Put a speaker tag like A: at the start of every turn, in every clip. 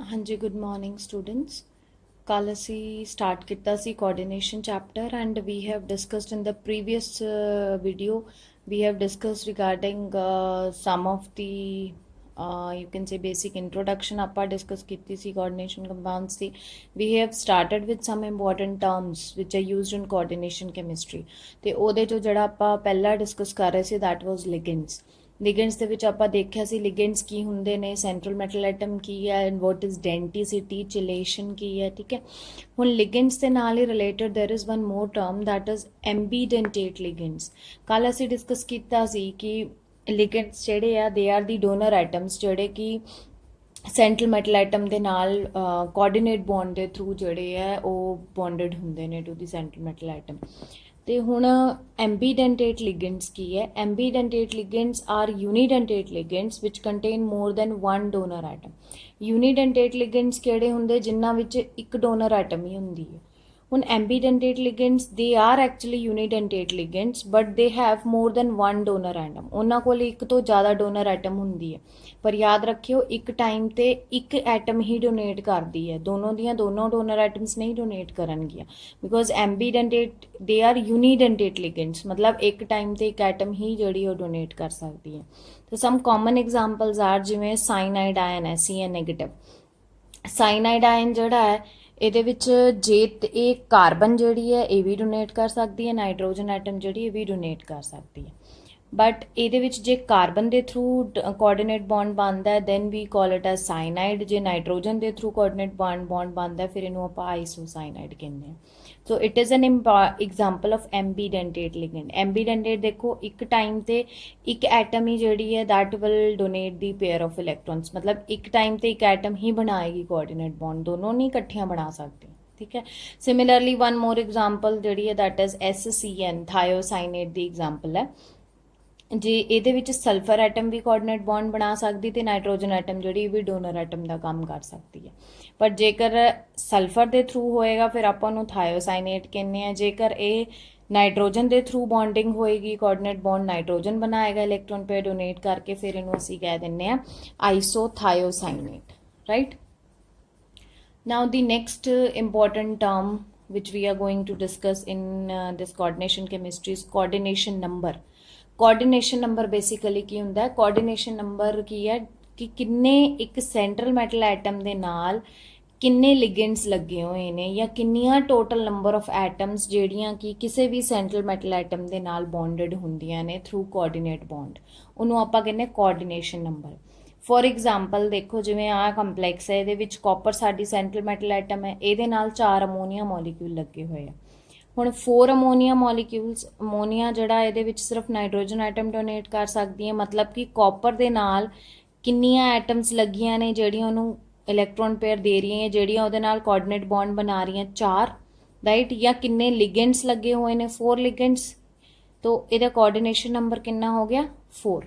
A: हाँ जी, good morning students. कल ਅਸੀਂ ਸਟਾਰਟ ਕੀਤਾ ਸੀ coordination chapter and we have discussed in the previous video we have discussed regarding some of the you can say basic introduction ਆਪਾਂ discuss ਕੀਤੀ ਸੀ coordination compounds the. we have started with some important terms which are used in coordination chemistry ਤੇ ਉਹਦੇ ਚੋਂ ਜਿਹੜਾ ਆਪਾਂ ਪਹਿਲਾ discuss ਕਰ ਰਹੇ ਸੀ that was ligands। ਲਿਗੈਂਡਸ ਦੇ ਵਿੱਚ ਆਪਾਂ ਦੇਖਿਆ ਸੀ ਲਿਗੈਂਡਸ ਕੀ ਹੁੰਦੇ ਨੇ, ਸੈਂਟਰਲ ਮੈਟਲ ਐਟਮ ਕੀ ਹੈ ਐਂਡ ਵਾਟ ਇਜ਼ ਡੈਂਟੀਸਿਟੀ, ਚਿਲੇਸ਼ਨ ਕੀ ਹੈ। ਠੀਕ ਹੈ, ਹੁਣ ਲਿਗੈਂਡਸ ਦੇ ਨਾਲ ਹੀ related there is one more term that is ambidentate ligands. ਕੱਲ ਅਸੀਂ ਡਿਸਕਸ ਕੀਤਾ ਸੀ ਕਿ ਲਿਗੈਂਡਸ ਜਿਹੜੇ ਆ they are the donor atoms ਜਿਹੜੇ ਕਿ ਸੈਂਟਰਲ ਮੈਟਲ ਐਟਮ ਦੇ ਨਾਲ ਕੋਆਰਡੀਨੇਟ ਬੌਂਡ ਦੇ ਥਰੂ ਜਿਹੜੇ ਹੈ ਉਹ ਬੌਂਡਡ ਹੁੰਦੇ ਨੇ to the central metal atom. ਤੇ ਹੁਣ ਐਂਬੀਡੈਂਟੇਟ ਲਿਗੈਂਡਸ ਕੀ ਹੈ? Ambidentate ligands are unidentate ligands which contain more than one donor atom. Unidentate ligands ਕਿਹੜੇ ਹੁੰਦੇ? ਜਿਨ੍ਹਾਂ ਵਿੱਚ ਇੱਕ ਡੋਨਰ ਐਟਮ ਹੀ ਹੁੰਦੀ ਹੈ। ਹੁਣ ambidentate ligands they are actually unidentate ligands but they have more than one donor atom. ਉਹਨਾਂ ਕੋਲ ਇੱਕ ਤੋਂ ਜ਼ਿਆਦਾ ਡੋਨਰ ਐਟਮ ਹੁੰਦੀ ਹੈ, ਪਰ ਯਾਦ ਰੱਖਿਓ ਇੱਕ ਟਾਈਮ ਤੇ ਇੱਕ ਐਟਮ ਹੀ ਡੋਨੇਟ ਕਰਦੀ ਹੈ, ਦੋਨੋਂ ਦੀਆਂ ਦੋਨੋਂ ਡੋਨਰ ਐਟਮਸ ਨਹੀਂ ਡੋਨੇਟ ਕਰਨਗੀਆਂ ਬਿਕੋਜ਼ ਐਂਬੀਡੈਂਟੇਟ ਦੇ ਆਰ यूनिडेंटेट ਲਿਗੈਂਡਸ, ਮਤਲਬ ਇੱਕ ਟਾਈਮ ਤੇ ਇੱਕ ਐਟਮ ਹੀ ਜਿਹੜੀ ਉਹ ਡੋਨੇਟ ਕਰ ਸਕਦੀ ਹੈ। ਤਾਂ ਸਮ ਕਾਮਨ ਐਗਜ਼ਾਮਪਲਸ ਆਰ ਜਿਵੇਂ ਸਾਇਨਾਈਡ ਆਇਨ ਹੈ Cn ਨੈਗੇਟਿਵ। ਸਾਇਨਾਈਡ ਆਇਨ ਜਿਹੜਾ ਹੈ ਇਹਦੇ ਵਿੱਚ ਜੇ ਇਹ ਕਾਰਬਨ ਜਿਹੜੀ ਹੈ ਇਹ ਵੀ ਡੋਨੇਟ ਕਰ ਸਕਦੀ ਹੈ, ਨਾਈਟ੍ਰੋਜਨ ਐਟਮ ਜਿਹੜੀ ਇਹ ਵੀ ਡੋਨੇਟ ਕਰ ਸਕਦੀ ਹੈ। ਬਟ ਇਹਦੇ ਵਿੱਚ ਜੇ ਕਾਰਬਨ ਦੇ ਥਰੂ ਕੋਆਰਡੀਨੇਟ ਬੌਂਡ ਬਣਦਾ ਹੈ then we call it as cyanide. ਜੇ ਨਾਈਟ੍ਰੋਜਨ ਦੇ ਥਰੂ ਕੋਆਰਡੀਨੇਟ ਬੌਂਡ ਬਣਦਾ ਫਿਰ ਇਹਨੂੰ ਆਪਾਂ ਆਈਸੋਸਾਇਨਾਈਡ ਕਹਿੰਦੇ ਹਾਂ। So it is an example of ambidentate ligand. Ambidentate ਦੇਖੋ ਇੱਕ ਟਾਈਮ ਤੇ ਇੱਕ ਐਟਮ ਹੀ ਜਿਹੜੀ ਹੈ that will donate the pair of electrons, ਮਤਲਬ ਇੱਕ ਟਾਈਮ ਤੇ ਇੱਕ ਐਟਮ ਹੀ ਬਣਾਏਗੀ ਕੋਆਰਡੀਨੇਟ ਬੌਂਡ, ਦੋਨੋਂ ਨਹੀਂ ਇਕੱਠੀਆਂ ਬਣਾ ਸਕਦੀ। ਠੀਕ ਹੈ, ਸਿਮਿਲਰਲੀ ਵਨ ਮੋਰ ਐਗਜ਼ਾਮਪਲ ਜਿਹੜੀ ਹੈ that is SCN ਥਾਇਓਸਾਈਨੇਟ the example ਹੈ। ਜੇ ਇਹਦੇ ਵਿੱਚ ਸਲਫਰ ਐਟਮ ਵੀ ਕੋਆਰਡੀਨੇਟ ਬੌਂਡ ਬਣਾ ਸਕਦੀ ਤੇ ਨਾਈਟ੍ਰੋਜਨ ਐਟਮ ਜਿਹੜੀ ਵੀ ਡੋਨਰ ਐਟਮ ਦਾ ਕੰਮ ਕਰ ਸਕਦੀ ਹੈ। ਪਰ ਜੇਕਰ ਸਲਫਰ ਦੇ ਥਰੂ ਹੋਏਗਾ ਫਿਰ ਆਪਾਂ ਉਹਨੂੰ ਥਾਇਓਸਾਈਨੇਟ ਕਹਿੰਦੇ ਆ। ਜੇਕਰ ਇਹ ਨਾਈਟ੍ਰੋਜਨ ਦੇ ਥਰੂ ਬੌਂਡਿੰਗ ਹੋਏਗੀ, ਕੋਆਰਡੀਨੇਟ ਬੌਂਡ ਨਾਈਟ੍ਰੋਜਨ ਬਣਾਏਗਾ ਇਲੈਕਟ੍ਰੋਨ ਪੇਅਰ ਡੋਨੇਟ ਕਰਕੇ, ਫਿਰ ਇਹਨੂੰ ਅਸੀਂ ਕਹਿ ਦਿੰਦੇ ਆ ਆਈਸੋਥਾਇਓਸਾਈਨੇਟ, right. Now the next important term which we are going to discuss in this coordination chemistry is coordination number। Coordination number basically ਕੀ ਹੁੰਦਾ ਹੈ? ਕੋਆਰਡੀਨੇਸ਼ਨ ਨੰਬਰ ਕੀ ਹੈ ਕਿ ਕਿੰਨੇ ਇੱਕ ਸੈਂਟਰਲ ਮੈਟਲ ਐਟਮ ਦੇ ਨਾਲ ਕਿੰਨੇ ਲਿਗੈਂਡਸ ਲੱਗੇ ਹੋਏ ਨੇ ਜਾਂ ਕਿੰਨੀਆਂ ਟੋਟਲ ਨੰਬਰ ਆਫ ਐਟਮਸ ਜਿਹੜੀਆਂ ਕਿ ਕਿਸੇ ਵੀ ਸੈਂਟਰਲ ਮੈਟਲ ਐਟਮ ਦੇ ਨਾਲ ਬੌਂਡਡ ਹੁੰਦੀਆਂ ਨੇ ਥਰੂ ਕੋਆਰਡੀਨੇਟ ਬੌਂਡ, ਉਹਨੂੰ ਆਪਾਂ ਕਹਿੰਦੇ ਕੋਆਰਡੀਨੇਸ਼ਨ ਨੰਬਰ। ਫੋਰ ਐਗਜ਼ਾਮਪਲ ਦੇਖੋ ਜਿਵੇਂ ਆਹ ਕੰਪਲੈਕਸ ਹੈ, ਇਹਦੇ ਵਿੱਚ ਕਾਪਰ ਸਾਡੀ ਸੈਂਟਰਲ ਮੈਟਲ ਐਟਮ ਹੈ, ਇਹਦੇ ਨਾਲ 4 ਅਮੋਨੀਆ ਮੋਲੀਕਿਊਲ ਲੱਗੇ ਹੋਏ ਆ। ਹੁਣ 4 ਅਮੋਨੀਆ ਮੋਲੀਕਿਊਲਸ, ਅਮੋਨੀਆ ਜਿਹੜਾ ਇਹਦੇ ਵਿੱਚ ਸਿਰਫ ਨਾਈਟ੍ਰੋਜਨ ਐਟਮ ਡੋਨੇਟ ਕਰ ਸਕਦੀ ਹੈ, ਮਤਲਬ ਕਿ ਕਾਪਰ ਦੇ ਨਾਲ ਕਿੰਨੀਆਂ ਐਟਮਸ ਲੱਗੀਆਂ ਨੇ ਜਿਹੜੀਆਂ ਉਹਨੂੰ ਇਲੈਕਟ੍ਰੋਨ ਪੇਅਰ ਦੇ ਰਹੀਆਂ, ਜਿਹੜੀਆਂ ਉਹਦੇ ਨਾਲ ਕੋਆਰਡੀਨੇਟ ਬੌਂਡ ਬਣਾ ਰਹੀਆਂ 4, ਰਾਈਟ। ਜਾਂ ਕਿੰਨੇ ਲਿਗੈਂਡਸ ਲੱਗੇ ਹੋਏ ਨੇ 4 ਲਿਗੈਂਡਸ, तो ਇਹਦਾ ਕੋਆਰਡੀਨੇਸ਼ਨ ਨੰਬਰ ਕਿੰਨਾ ਹੋ ਗਿਆ 4।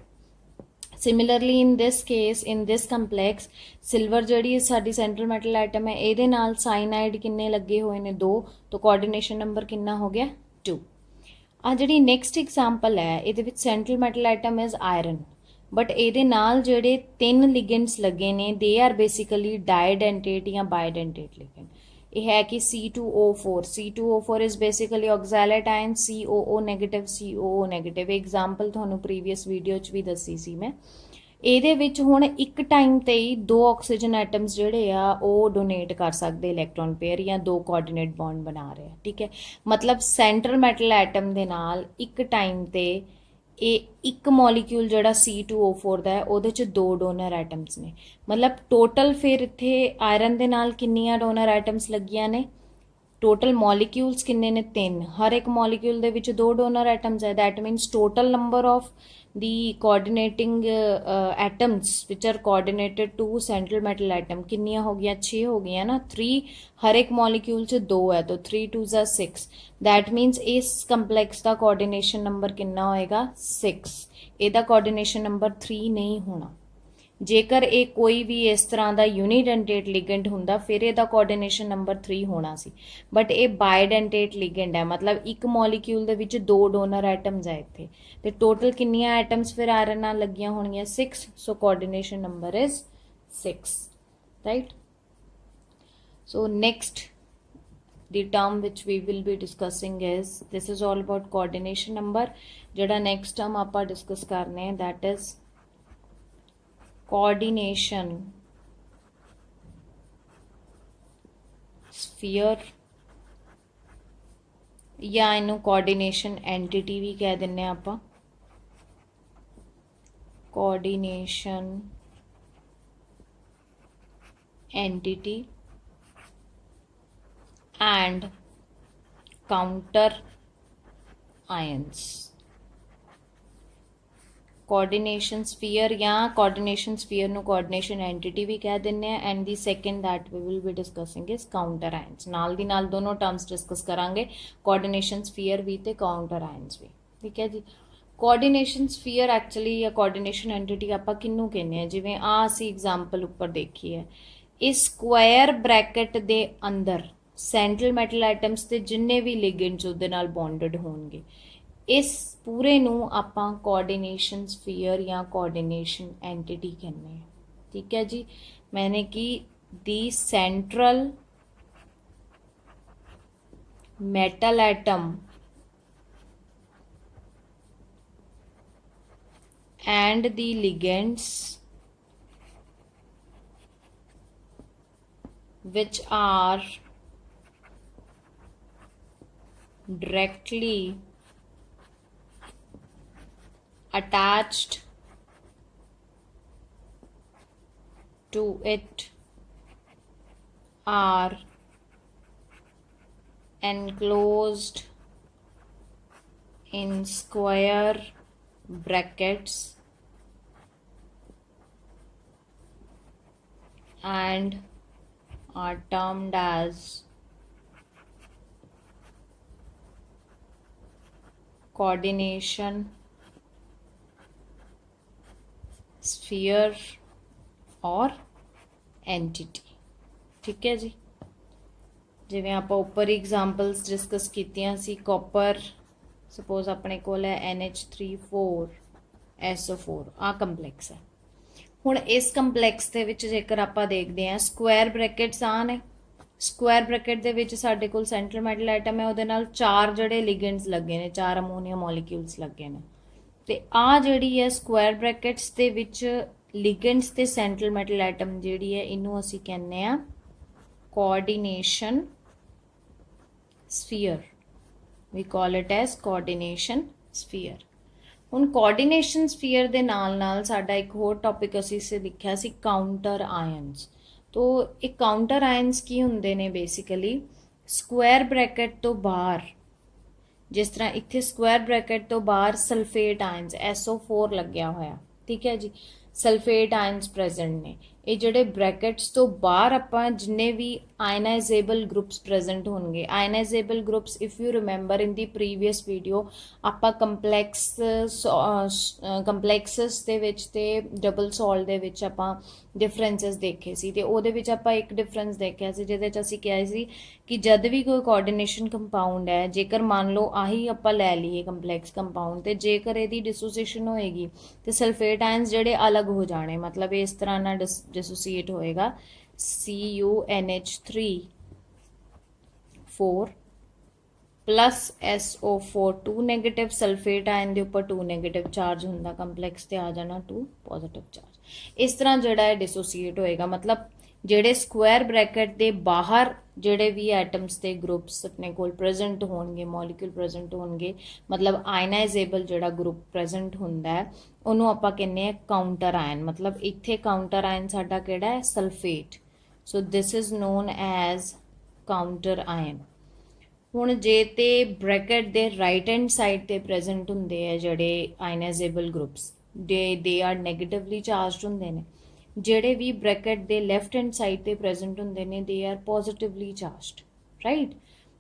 A: Similarly in this case in this complex silver ਜਿਹੜੀ ਸਾਡੀ ਸੈਂਟਰਲ ਮੈਟਲ ਐਟਮ ਹੈ ਇਹਦੇ ਨਾਲ ਸਾਇਨਾਈਡ ਕਿੰਨੇ ਲੱਗੇ ਹੋਏ ਨੇ 2, तो ਕੋਆਰਡੀਨੇਸ਼ਨ ਨੰਬਰ ਕਿੰਨਾ ਹੋ ਗਿਆ 2। ਆ ਜਿਹੜੀ ਨੈਕਸਟ ਐਗਜ਼ਾਮਪਲ ਹੈ ਇਹਦੇ ਵਿੱਚ central metal atom is iron but ਇਹਦੇ ਨਾਲ ਜਿਹੜੇ 3 ਲਿਗੈਂਡਸ ਲੱਗੇ ਨੇ ਦੇ ਆਰ ਬੇਸਿਕਲੀ ਡਾਇਡੈਂਟੇਟ ਜਾਂ ਬਾਇਡੈਂਟੇਟ ਲਿਗੈਂਡ। ਇਹ ਹੈ ਕਿ C2O4 is basically oxalate ion, COO negative COO negative. Example ਤੁਹਾਨੂੰ ਪ੍ਰੀਵੀਅਸ ਵੀਡੀਓ 'ਚ ਵੀ ਦੱਸੀ ਸੀ ਮੈਂ। ਇਹਦੇ ਵਿੱਚ ਹੁਣ ਇੱਕ ਟਾਈਮ ਤੇ ਹੀ 2 ਆਕਸੀਜਨ ਐਟਮਸ ਜਿਹੜੇ ਆ ਉਹ ਡੋਨੇਟ ਕਰ ਸਕਦੇ ਇਲੈਕਟ੍ਰੋਨ ਪੇਅਰ ਜਾਂ 2 ਕੋਆਰਡੀਨੇਟ ਬੌਂਡ ਬਣਾ ਰਹੇ ਆ। ਠੀਕ ਹੈ, ਮਤਲਬ ਸੈਂਟਰਲ ਮੈਟਲ ਐਟਮ ਦੇ ਨਾਲ ਇੱਕ ਟਾਈਮ ਤੇ ਇਹ ਇੱਕ ਮੋਲੀਕਿਊਲ ਜਿਹੜਾ C2O4 ਦਾ ਹੈ ਉਹਦੇ 'ਚ 2 ਡੋਨਰ ਐਟਮਸ ਨੇ, ਮਤਲਬ ਟੋਟਲ ਫਿਰ ਇੱਥੇ ਆਇਰਨ ਦੇ ਨਾਲ ਕਿੰਨੀਆਂ ਡੋਨਰ ਐਟਮਸ ਲੱਗੀਆਂ ਨੇ? ਟੋਟਲ ਮੋਲੀਕਿਊਲਸ ਕਿੰਨੇ ਨੇ 3, ਹਰ ਇੱਕ ਮੋਲੀਕਿਊਲ ਦੇ ਵਿੱਚ 2 ਡੋਨਰ ਐਟਮਸ ਹੈ। That means total number of the coordinating atoms which are coordinated to central metal atom ਕਿੰਨੀਆਂ ਹੋ ਗਈਆਂ 6 ਹੋ ਗਈਆਂ ਨਾ, 3 ਹਰ ਇੱਕ ਮੋਲੀਕਿਊਲ 'ਚ 2 ਹੈ ਤਾਂ 3 2 ज़ा 6। that means ਇਸ ਕੰਪਲੈਕਸ ਦਾ ਕੋਆਰਡੀਨੇਸ਼ਨ ਨੰਬਰ ਕਿੰਨਾ ਹੋਏਗਾ 6। ਇਹਦਾ ਕੋਆਰਡੀਨੇਸ਼ਨ ਨੰਬਰ 3 ਨਹੀਂ ਹੋਣਾ। ਜੇਕਰ ਇਹ ਕੋਈ ਵੀ ਇਸ ਤਰ੍ਹਾਂ ਦਾ यूनिडेंटेट ਲਿਗੈਂਡ ਹੁੰਦਾ ਫਿਰ ਇਹਦਾ ਕੋਆਰਡੀਨੇਸ਼ਨ ਨੰਬਰ 3 ਹੋਣਾ ਸੀ, ਬਟ ਇਹ ਬਾਇਡੈਂਟੇਟ ਲਿਗੈਂਡ ਹੈ, ਮਤਲਬ ਇੱਕ ਮੋਲੀਕਿਊਲ ਦੇ ਵਿੱਚ 2 ਡੋਨਰ ਐਟਮਸ ਹੈ ਇੱਥੇ, ਤੇ ਟੋਟਲ ਕਿੰਨੀਆਂ ਐਟਮਸ ਫਿਰ ਆਇਰਨ ਨਾਲ ਲੱਗੀਆਂ ਹੋਣਗੀਆਂ 6। So coordination number is 6, right. So next, the term which we will be discussing is, this is all about coordination number. ਜਿਹੜਾ next term ਆਪਾਂ discuss ਕਰਨੇ हैं, that is coordination sphere, ਜਾਂ ਇਹਨੂੰ coordination entity ਵੀ ਕਹਿ ਦਿੰਨੇ ਆਪਾਂ। coordination entity and counter ions। coordination sphere या coordination sphere ਨੂੰ coordination entity भी कह दिन्ने हैं, and the second that we will be discussing is counter ions। ਨਾਲ ਦੀ ਨਾਲ दोनों terms discuss करांगे, coordination sphere भी ते counter ions भी, ठीक है जी। coordination sphere actually या coordination entity ਆਪਾਂ ਕਿਹਨੂੰ ਕਹਿੰਦੇ ਆ, ਜਿਵੇਂ ਆ ਅਸੀਂ example ਉੱਪਰ ਦੇਖੀ ਹੈ, ਇਸ square bracket ਦੇ ਅੰਦਰ ਸੈਂਟਰਲ ਮੈਟਲ ਆਈਟਮਸ ਤੇ ਜਿੰਨੇ ਵੀ ਲਿਗੈਂਡਸ ਉਹਦੇ ਨਾਲ ਬੌਂਡਡ ਹੋਣਗੇ, ਇਸ ਪੂਰੇ ਨੂੰ ਆਪਾਂ ਕੋਆਰਡੀਨੇਸ਼ਨ ਸਫੀਅਰ ਜਾਂ ਕੋਆਰਡੀਨੇਸ਼ਨ ਐਂਟੀਟੀ ਕਹਿੰਦੇ ਆ, ਠੀਕ ਹੈ ਜੀ। ਮੈਨੇ ਕਿ ਦੀ central metal item and the ligands which are directly attached to it are enclosed in square brackets and are termed as coordination sphere or entity, ठीक है जी। जिवें आपां उपर एग्जाम्पल्स डिस्कस कीतियां सी, कॉपर सपोज अपने कोल है NH3 4SO4 आ complex है। ਹੁਣ ਇਸ ਕੰਪਲੈਕਸ ਦੇ ਵਿੱਚ ਜੇਕਰ ਆਪਾਂ ਦੇਖਦੇ ਹਾਂ, ਸਕੁਆਇਰ ਬ੍ਰੈਕਟਸ ਆ ਨੇ, ਸਕੁਆਇਰ ਬ੍ਰੈਕਟ ਦੇ ਵਿੱਚ ਸਾਡੇ ਕੋਲ ਸੈਂਟਰਲ ਮੈਟਲ ਆਈਟਮ ਹੈ, ਉਹਦੇ ਨਾਲ 4 ਜਿਹੜੇ ਲਿਗੈਂਡਸ ਲੱਗੇ ਨੇ, 4 ਅਮੋਨੀਆ ਮੋਲੀਕਿਊਲਸ ਲੱਗੇ ਨੇ, ਤੇ ਆ ਜਿਹੜੀ ਹੈ ਸਕੁਆਇਰ ਬ੍ਰੈਕਟਸ ਦੇ ਵਿੱਚ ਲਿਗੈਂਡਸ ਤੇ ਸੈਂਟਰਲ ਮੈਟਲ ਆਈਟਮ ਜਿਹੜੀ ਹੈ, ਇਹਨੂੰ ਅਸੀਂ ਕਹਿੰਦੇ ਆ coordination sphere. We call it as coordination sphere. ਹੁਣ ਕੋਆਰਡੀਨੇਸ਼ਨ ਸਫੀਅਰ ਦੇ ਨਾਲ ਨਾਲ ਸਾਡਾ ਇੱਕ ਹੋਰ ਟੌਪਿਕ ਅਸੀਂ ਇਸੇ ਲਿਖਿਆ ਸੀ, ਕਾਊਂਟਰ ਆਇਨਸ। ਤੋ ਇਹ ਕਾਊਂਟਰ ਆਇਨਸ ਕੀ ਹੁੰਦੇ ਨੇ, ਬੇਸਿਕਲੀ ਸਕੁਆਇਰ ਬ੍ਰੈਕਟ ਤੋਂ ਬਾਹਰ, ਜਿਸ ਤਰ੍ਹਾਂ ਇੱਥੇ ਸਕੁਆਇਰ ਬ੍ਰੈਕਟ ਤੋਂ ਬਾਹਰ ਸਲਫੇਟ ਆਇਨਸ SO4 ਲੱਗਿਆ ਹੋਇਆ, ਠੀਕ ਹੈ ਜੀ, ਸਲਫੇਟ ਆਇਨਸ ਪ੍ਰੈਜ਼ੈਂਟ ਨੇ। ਇਹ ਜਿਹੜੇ ਬ੍ਰੈਕਟਸ ਤੋਂ ਬਾਹਰ ਆਪਾਂ ਜਿੰਨੇ ਵੀ ਆਇਨਾਈਜ਼ੇਬਲ ਗਰੁੱਪਸ ਪ੍ਰੈਜ਼ੈਂਟ ਹੋਣਗੇ, ਆਇਨਾਈਜ਼ੇਬਲ groups if you remember in the previous video ਆਪਾਂ ਕੰਪਲੈਕਸਸ ਦੇ ਵਿੱਚ ਤੇ ਡਬਲ ਸੋਲਟ ਦੇ ਵਿੱਚ ਆਪਾਂ ਡਿਫਰੈਂਸਸ ਦੇਖੇ ਸੀ, ਤੇ ਉਹਦੇ ਵਿੱਚ ਆਪਾਂ ਇੱਕ ਡਿਫਰੈਂਸ ਦੇਖਿਆ ਸੀ ਜਿਹਦੇ 'ਚ ਅਸੀਂ ਕਿਹਾ ਸੀ ਕਿ ਜਦ ਵੀ ਕੋਈ ਕੋਆਰਡੀਨੇਸ਼ਨ ਕੰਪਾਊਂਡ ਹੈ, ਜੇਕਰ ਮੰਨ ਲਓ ਆਹੀ ਆਪਾਂ ਲੈ ਲਈਏ ਕੰਪਲੈਕਸ ਕੰਪਾਊਂਡ, ਤੇ ਜੇਕਰ ਇਹਦੀ ਡਿਸੋਸੀਏਸ਼ਨ ਹੋਏਗੀ ਤੇ ਸਲਫੇਟ ਆਇਨਸ ਜਿਹੜੇ ਅਲੱਗ ਹੋ ਜਾਣੇ, ਮਤਲਬ ਇਸ ਤਰ੍ਹਾਂ ਨਾਲ डिसोसिएट होएगा CuNH3 4 plus SO4 2 negative, sulphate ion के उपर 2 नेगेटिव चार्ज होंदा, कंपलैक्स ते आ जाना 2 पॉजिटिव चार्ज। इस तरह जिहड़ा है डिसोसिएट होएगा, मतलब ਜਿਹੜੇ ਸਕੁਆਇਰ ਬ੍ਰੈਕਟ ਦੇ ਬਾਹਰ ਜਿਹੜੇ ਵੀ ਐਟਮਸ ਤੇ ਗਰੁੱਪਸ ਆਪਣੇ ਕੋਲ ਪ੍ਰੈਜ਼ੈਂਟ ਹੋਣਗੇ, ਮੋਲੀਕਿਊਲ ਪ੍ਰੈਜ਼ੈਂਟ ਹੋਣਗੇ, ਮਤਲਬ ਆਇਨਾਈਜ਼ੇਬਲ ਜਿਹੜਾ ਗਰੁੱਪ ਪ੍ਰੈਜ਼ੈਂਟ ਹੁੰਦਾ ਹੈ, ਉਹਨੂੰ ਆਪਾਂ ਕਹਿੰਦੇ ਆ ਕਾਊਂਟਰ ਆਇਨ। ਮਤਲਬ ਇੱਥੇ ਕਾਊਂਟਰ ਆਇਨ ਸਾਡਾ ਕਿਹੜਾ ਹੈ, sulphate. So this is known as counter ion. ਹੁਣ ਜੇ ਤੇ ਬ੍ਰੈਕਟ ਦੇ ਰਾਈਟ ਹੈਂਡ ਸਾਈਡ ਤੇ ਪ੍ਰੈਜ਼ੈਂਟ ਹੁੰਦੇ ਆ ਜਿਹੜੇ ਆਇਨਾਈਜ਼ੇਬਲ groups, they are negatively charged ਹੁੰਦੇ ਨੇ। ਜਿਹੜੇ ਵੀ ਬ੍ਰੈਕਟ ਦੇ ਲੈਫਟ ਹੈਂਡ ਸਾਈਡ ਤੇ ਪ੍ਰੈਜ਼ੈਂਟ ਹੁੰਦੇ ਨੇ, they are positively charged, right.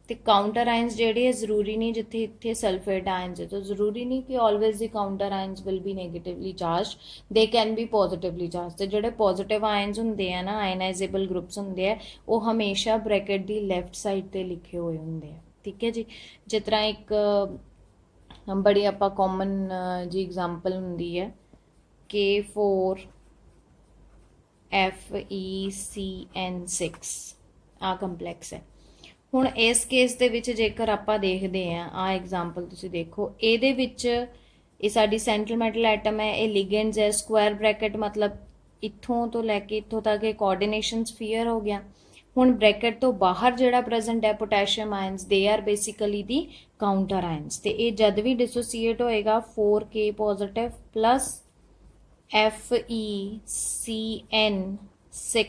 A: ਤੇ ਕਾਊਂਟਰ ਆਇਨਸ ਜਿਹੜੇ ਜ਼ਰੂਰੀ ਨਹੀਂ, ਜਿੱਥੇ ਇੱਥੇ ਸਲਫੇਟ ਆਇਨਸ ਹੈ ਤਾਂ ਜ਼ਰੂਰੀ ਨਹੀਂ ਕਿ always the counter ions will be negatively charged, they can be positively charged. ਤੇ ਜਿਹੜੇ ਪੋਜ਼ਿਟਿਵ ਆਇਨਸ ਹੁੰਦੇ ਆ ਨਾ, ਆਇਨਾਈਜ਼ੇਬਲ ਗਰੁੱਪਸ ਹੁੰਦੇ ਆ, ਉਹ ਹਮੇਸ਼ਾ ਬ੍ਰੈਕਟ ਦੀ ਲੈਫਟ ਸਾਈਡ ਤੇ ਲਿਖੇ ਹੋਏ ਹੁੰਦੇ ਆ, ਠੀਕ ਹੈ ਜੀ। ਜਿਸ ਤਰ੍ਹਾਂ ਇੱਕ ਬੜੀ ਆਪਾਂ ਕਾਮਨ ਜੀ ਐਗਜ਼ਾਮਪਲ ਹੁੰਦੀ ਹੈ K4FeCN6, ਆ ਕੰਪਲੈਕਸ ਹੈ। ਹੁਣ ਇਸ ਕੇਸ ਦੇ ਵਿੱਚ ਜੇਕਰ ਆਪਾਂ ਦੇਖਦੇ ਹਾਂ ਆ ਐਗਜ਼ਾਮਪਲ ਤੁਸੀਂ ਦੇਖੋ, ਇਹਦੇ ਵਿੱਚ ਇਹ ਸਾਡੀ ਸੈਂਟਰਲ ਮੈਟਲ ਐਟਮ ਹੈ, ਇਹ ਲਿਗੈਂਡਸ ਹੈ, ਸਕੁਆਇਰ ਬ੍ਰੈਕਟ ਮਤਲਬ ਇੱਥੋਂ ਤੋਂ ਲੈ ਕੇ ਇੱਥੋਂ ਤੱਕ ਇਹ ਕੋਆਰਡੀਨੇਸ਼ਨ ਸਫੀਅਰ ਹੋ ਗਿਆ। ਹੁਣ ਬ੍ਰੈਕਟ ਤੋਂ ਬਾਹਰ ਜਿਹੜਾ ਪ੍ਰੈਜ਼ੈਂਟ ਹੈ ਪੋਟੈਸ਼ੀਅਮ ions, they are basically the counter ions, ਤੇ ਇਹ ਜਦ ਵੀ ਡਿਸੋਸੀਏਟ ਹੋਏਗਾ 4K ਪੋਜ਼ਿਟਿਵ ਪਲਸ FeCN6